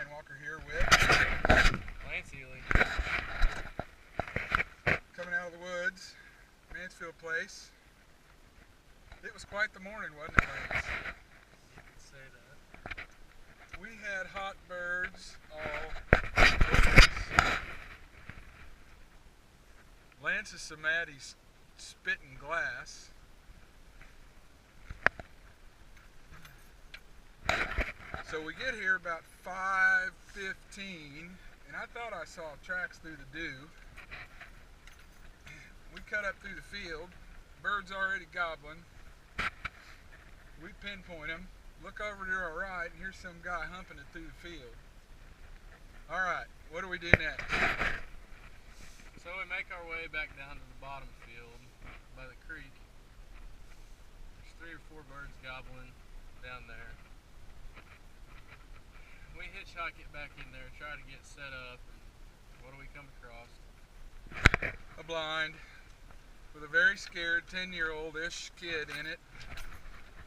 Brian Walker here with Lance Ely. coming out of the woods, Mansfield Place. It was quite the morning, wasn't it, Lance? You could say that. We had hot birds all over us. Lance is so mad he's spitting glass. So we get here about 5:15, and I thought I saw tracks through the dew. We cut up through the field, birds already gobbling. We pinpoint them, look over to our right, and here's some guy humping it through the field. Alright, what do we do next? So we make our way back down to the bottom field by the creek. There's 3 or 4 birds gobbling down there. We hitchhike it back in there, try to get set up, and what do we come across? A blind with a very scared 10-year-old-ish kid in it,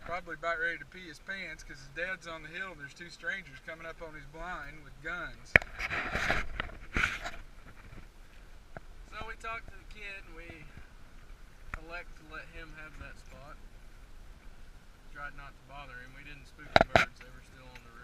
probably about ready to pee his pants because his dad's on the hill and there's 2 strangers coming up on his blind with guns. So we talk to the kid and we elect to let him have that spot. Tried not to bother him. We didn't spook the birds, they were still on the roost.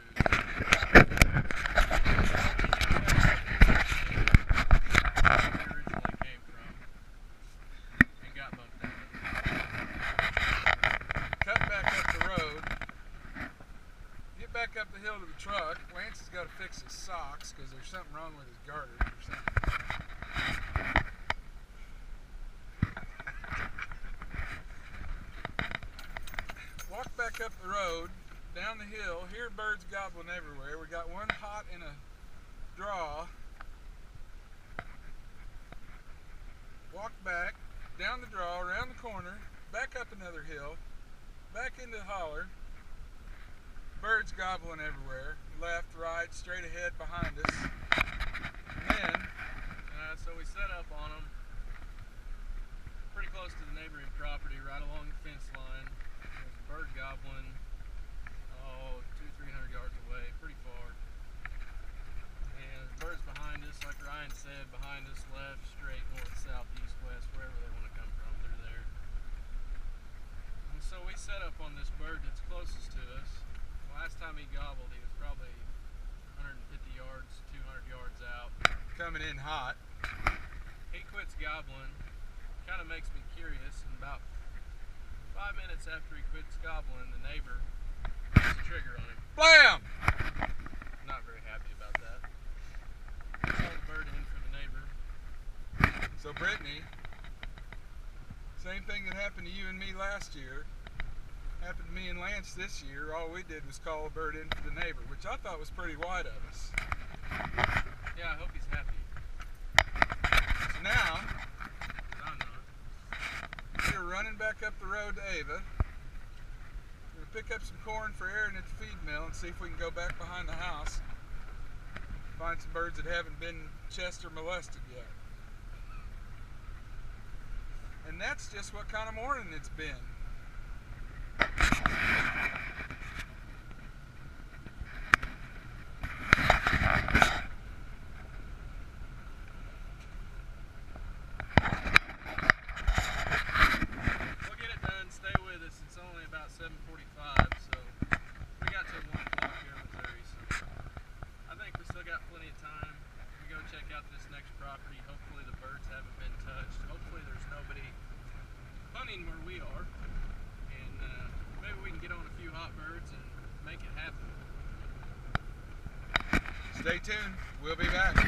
Back up the hill to the truck. Lance has got to fix his socks because there's something wrong with his garters or something. Walk back up the road, down the hill, hear birds gobbling everywhere. We got one hot in a draw. Walk back, down the draw, around the corner, back up another hill, back into the holler. Birds gobbling everywhere, left, right, straight ahead behind us. And then, so we set up on them pretty close to the neighboring property, right along the fence line. There's a bird gobbling, 200-300 yards away, pretty far. And the birds behind us, like Ryan said, behind us, left, straight, north, south, east, west, wherever they want to come from, they're there. And so we set up on this bird that's closest to us. Last time he gobbled, he was probably 150 yards, 200 yards out. Coming in hot. He quits gobbling. Kind of makes me curious. And about 5 minutes after he quits gobbling, the neighbor pulls the trigger on him. Blam! Not very happy about that. Call the bird in for the neighbor. So Brittany, same thing that happened to you and me last year. Happened to me and Lance this year. All we did was call a bird in for the neighbor, which I thought was pretty wide of us. Yeah, I hope he's happy. So now, I'm not. we're running back up the road to Ava. We're going to pick up some corn for Aaron at the feed mill and see if we can go back behind the house. Find some birds that haven't been chased or molested yet. And that's just what kind of morning it's been. It's only about 7:45, so we got till 1 o'clock here in Missouri, so I think we still got plenty of time. We go check out this next property. Hopefully the birds haven't been touched. Hopefully there's nobody hunting where we are, and maybe we can get on a few hot birds and make it happen. Stay tuned. We'll be back.